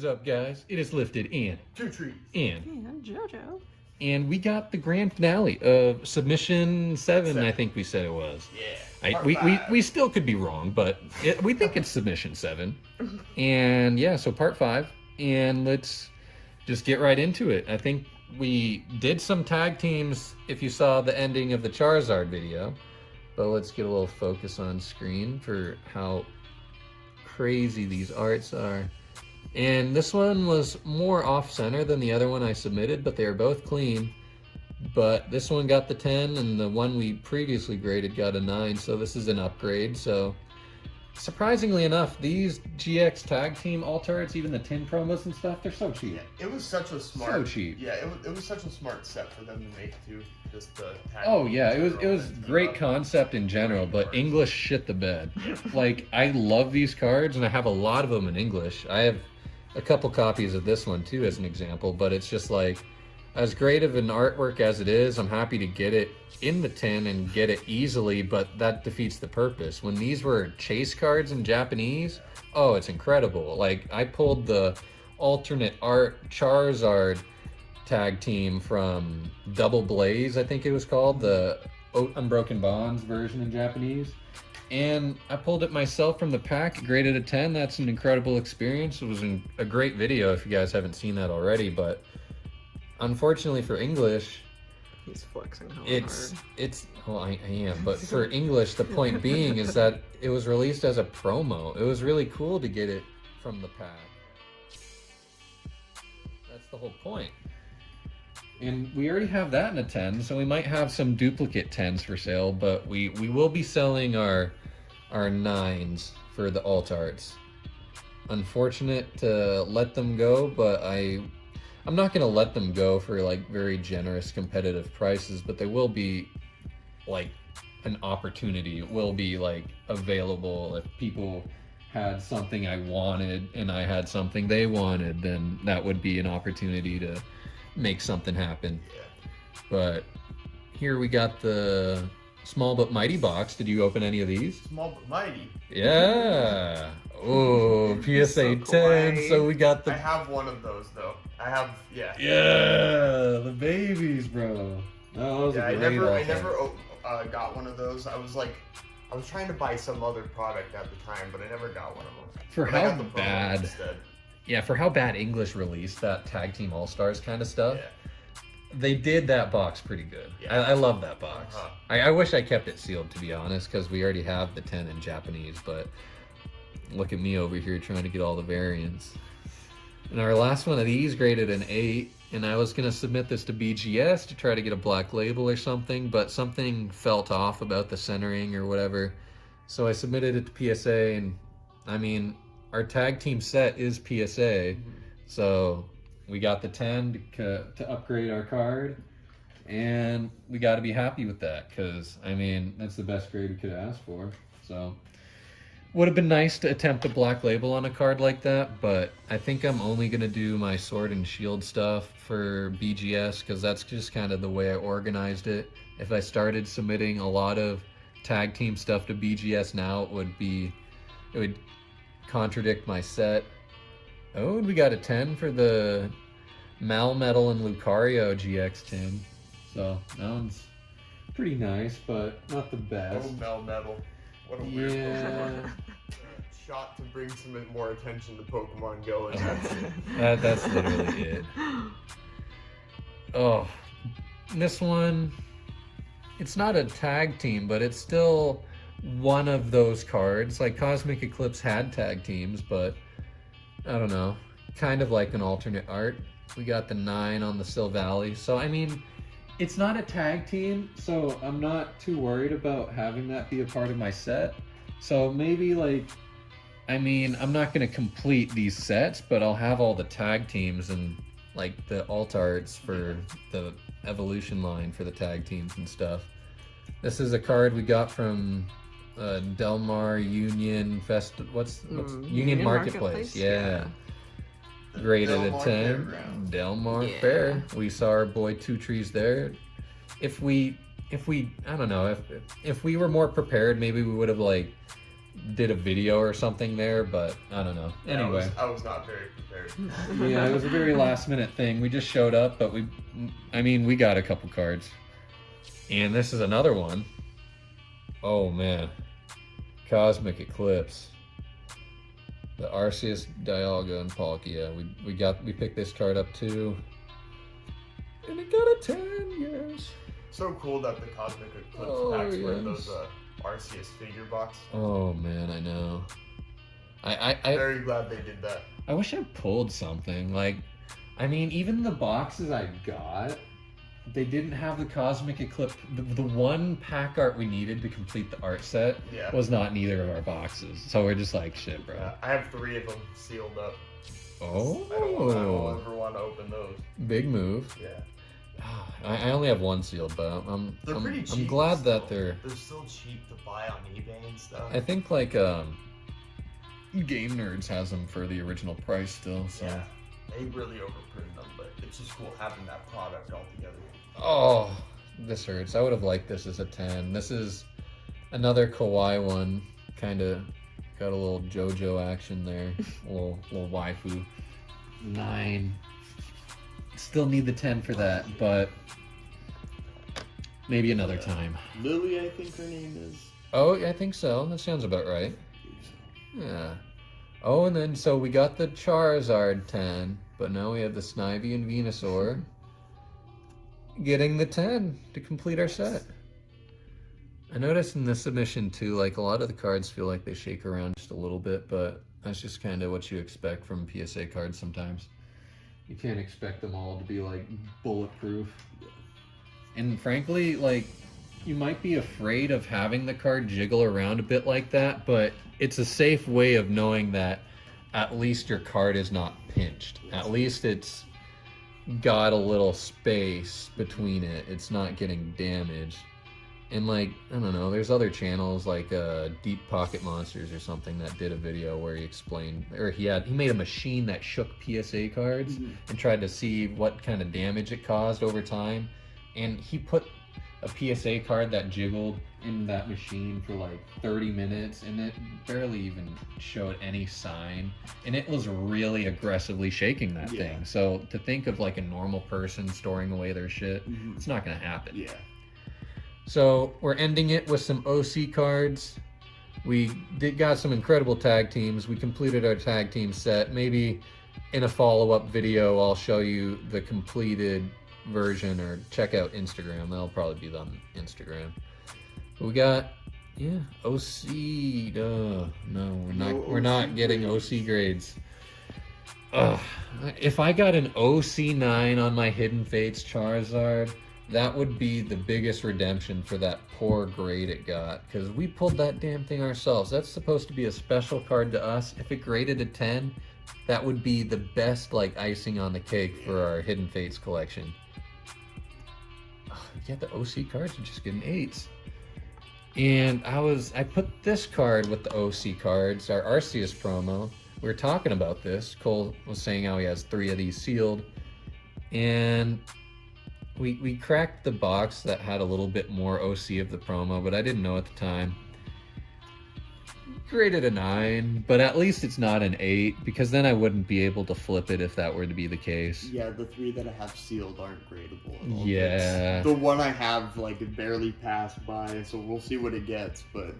is up, guys? It is Lifted and Two trees. And JoJo. And we got the grand finale of Submission 7, I think we said it was. Yeah. We still could be wrong, but we think it's Submission 7. And yeah, so Part 5. And let's just get right into it. I think we did some tag teams if you saw the ending of the Charizard video. But let's get a little focus on screen for how crazy these arts are. And this one was more off-center than the other one I submitted, but they are both clean. But this one got the 10, and the one we previously graded got a 9, so this is an upgrade. So surprisingly enough, these GX tag team alt-arts, even the tin promos and stuff, they're so cheap. Yeah, it was such a smart. So cheap. Yeah, it was such a smart set for them to make too. Just the tag. Oh yeah, it was great concept in general, but English shit the bed. Like, I love these cards, and I have a lot of them in English. I have a couple copies of this one too as an example, but it's just like, as great of an artwork as it is, I'm happy to get it in the tin and get it easily, but that defeats the purpose. When these were chase cards in Japanese, oh, it's incredible. Like, I pulled the alternate art Charizard tag team from Double Blaze, I think it was called, the Unbroken Bonds version in Japanese. And I pulled it myself from the pack, graded a 10. That's an incredible experience. It was a great video if you guys haven't seen that already, but unfortunately for English, He's flexing hard. it's well, I am, but for English, the point being is that it was released as a promo. It was really cool to get it from the pack. That's the whole point. And we already have that in a 10, so we might have some duplicate 10s for sale, but we will be selling our 9s for the alt arts. Unfortunate to let them go, but I'm not going to let them go for like very generous competitive prices, but they will be like an opportunity. It will be like available if people had something I wanted and I had something they wanted, then that would be an opportunity to make something happen. But here we got the Small But Mighty box. Did you open any of these? Small but mighty. Yeah. Oh, PSA So 10. kawaii. So we got the... I have one of those though. Yeah, the babies, bro. Oh, I never got one of those. I was trying to buy some other product at the time, but I never got one of them. For But I how got the promo bad... instead. Yeah, for how bad English released that Tag Team All-Stars kind of stuff, Yeah. they did that box pretty good. Yeah. I love that box. Uh-huh. I wish I kept it sealed, to be honest, because we already have the 10 in Japanese, but look at me over here trying to get all the variants. And our last one of these graded an 8, and I was going to submit this to BGS to try to get a black label or something, but something felt off about the centering or whatever. So I submitted it to PSA, and I mean, our tag team set is PSA, so we got the 10 to upgrade our card, and we got to be happy with that, because, I mean, that's the best grade we could ask for. So would have been nice to attempt a black label on a card like that, but I think I'm only going to do my Sword and Shield stuff for BGS, because that's just kind of the way I organized it. If I started submitting a lot of tag team stuff to BGS now, it would contradict my set. Oh, and we got a 10 for the Malmetal and Lucario GX 10. So that one's pretty nice, but not the best. Oh, Melmetal. What a weird Yeah. shot to bring some more attention to Pokemon Go, and that's it. That's literally it. Oh, this one, it's not a tag team, but it's still one of those cards. Like, Cosmic Eclipse had tag teams, but I don't know, kind of like an alternate art. We got the 9 on the Silvally, so I mean, it's not a tag team, so I'm not too worried about having that be a part of my set. So maybe, like, I mean, I'm not going to complete these sets, but I'll have all the tag teams and like the alt arts for the evolution line for the tag teams and stuff. This is a card we got from Delmar Union what's Union Marketplace. Yeah. Graded a 10. Delmar Fair. We saw our boy Two Trees there. If we I don't know, if we were more prepared, maybe we would have like did a video or something there, but I don't know. Yeah, Anyway. I was not very prepared. Yeah, it was a very last minute thing. We just showed up, but we got a couple cards. And this is another one. Oh man. Cosmic Eclipse. The Arceus, Dialga, and Palkia. We picked this card up too. And it got a 10, yes. So cool that the Cosmic Eclipse packs were in those Arceus figure box. Oh man, I know. I very glad they did that. I wish I pulled something. Like, I mean, even the boxes I got, they didn't have the Cosmic Eclipse. The one pack art we needed to complete the art set was not in either of our boxes. So we're just like, shit, bro. Yeah, I have 3 of them sealed up. Oh. I don't ever want to open those. Big move. Yeah. I only have one sealed, but I'm pretty cheap. I'm glad that they're still cheap to buy on eBay and stuff. I think like Game Nerds has them for the original price still. So. Yeah, they really overprinted them, but it's just cool having that product all together. Oh, this hurts. I would have liked this as a 10. This is another Kawaii one. Kind of got a little JoJo action there. a little waifu. 9. Still need the 10 for that, but maybe another time. Lily, I think her name is. Oh, I think so. That sounds about right. Yeah. Oh, and then so we got the Charizard 10, but now we have the Snivy and Venusaur getting the 10 to complete our set. I noticed in this submission too, like a lot of the cards feel like they shake around just a little bit, but that's just kind of what you expect from PSA cards sometimes. You can't expect them all to be like bulletproof. And frankly, like, you might be afraid of having the card jiggle around a bit like that, but it's a safe way of knowing that at least your card is not pinched. At least it's got a little space between it. It's not getting damaged. And like, I don't know, there's other channels like Deep Pocket Monsters or something that did a video where he explained, or he made a machine that shook PSA cards and tried to see what kind of damage it caused over time. And he put a PSA card that jiggled in that machine for like 30 minutes and it barely even showed any sign. And it was really aggressively shaking that thing. So to think of like a normal person storing away their shit, it's not gonna happen. Yeah. So we're ending it with some OC cards. We got some incredible tag teams. We completed our tag team set. Maybe in a follow-up video, I'll show you the completed version, or check out Instagram. That'll probably be on Instagram. But we got, OC. No, we're not getting OC grades. If I got an OC9 on my Hidden Fates Charizard, that would be the biggest redemption for that poor grade it got, because we pulled that damn thing ourselves. That's supposed to be a special card to us. If it graded a 10, that would be the best like icing on the cake for our Hidden Fates collection. Yeah, the OC cards are just getting 8s. And I put this card with the OC cards, our Arceus promo. We were talking about this. Cole was saying how he has 3 of these sealed. And we cracked the box that had a little bit more OC of the promo, but I didn't know at the time. Graded a 9, but at least it's not an 8, because then I wouldn't be able to flip it if that were to be the case. Yeah, the 3 that I have sealed aren't gradable at all. Yeah. The one I have, like, it barely passed by, so we'll see what it gets, but...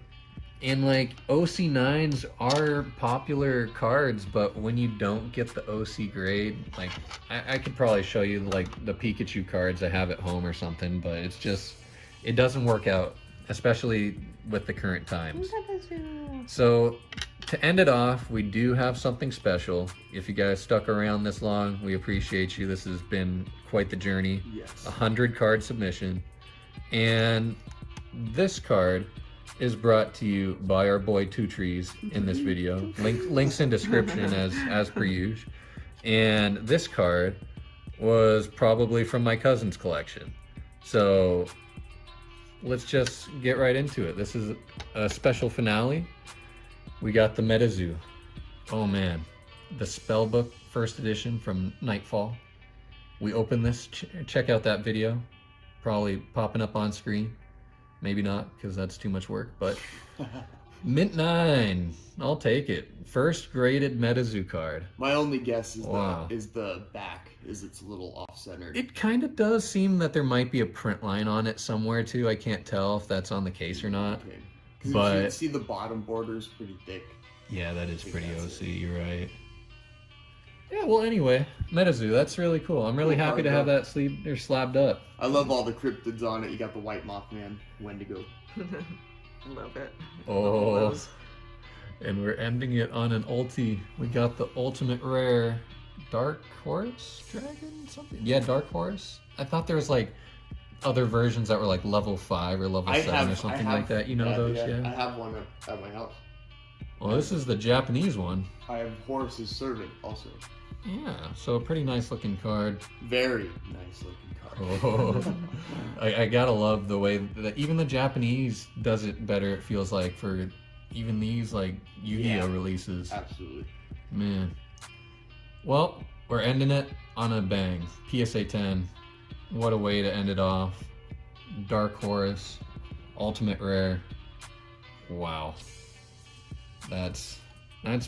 And, like, OC9s are popular cards, but when you don't get the OC grade, like, I could probably show you, like, the Pikachu cards I have at home or something, but it's just, it doesn't work out, especially with the current times. So, to end it off, we do have something special. If you guys stuck around this long, we appreciate you. This has been quite the journey. Yes. 100 card submission. And this card is brought to you by our boy Two Trees in this video. Links in description as per usual. And this card was probably from my cousin's collection. So let's just get right into it. This is a special finale. We got the MetaZoo. Oh man, the Spellbook first edition from Nightfall. We open this, check out that video. Probably popping up on screen. Maybe not, because that's too much work, but Mint 9. I'll take it. First graded MetaZoo card. My only guess is Wow. the back is it's a little off-centered. It kind of does seem that there might be a print line on it somewhere too. I can't tell if that's on the case or not. Okay. Because But- you can see the bottom border is pretty thick. Yeah, that is think pretty that's OC. You're right. Yeah, well, anyway, MetaZoo, that's really cool. I'm really Cool happy card, to have though. that sleeved or slabbed up. I love all the cryptids on it. You got the White Mothman, Wendigo. I love it. Oh. All those. And we're ending it on an ulti. We got the ultimate rare Dark Horse Dragon? Something? Yeah, Dark Horse. I thought there was like other versions that were like level 5 or level 7 or something like that. You know those? Yeah. I have one at my house. Well, this is the Japanese one. I have Horus's Servant also. Yeah, so a pretty nice looking card. Very nice looking card. Oh, I gotta love the way that even the Japanese does it better, it feels like, for even these like Yu-Gi-Oh Yeah. releases. Absolutely. Man. Well, we're ending it on a bang. PSA 10. What a way to end it off. Dark Horse. Ultimate Rare. Wow. That's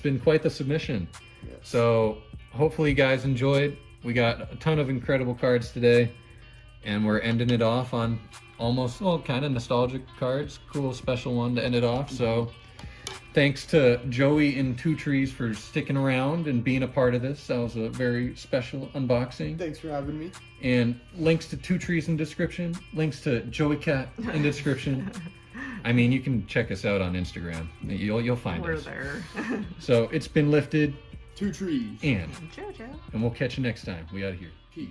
been quite the submission. Yes. So hopefully you guys enjoyed. We got a ton of incredible cards today. And we're ending it off on almost, well, kind of nostalgic cards. Cool special one to end it off. So thanks to Joey and Two Trees for sticking around and being a part of this. That was a very special unboxing. Thanks for having me. And links to Two Trees in description. Links to Joey Cat in description. I mean, you can check us out on Instagram. You'll find We're us. there. So it's been lifted, Two trees. and Jojo. we'll catch you next time. We out of here. Peace.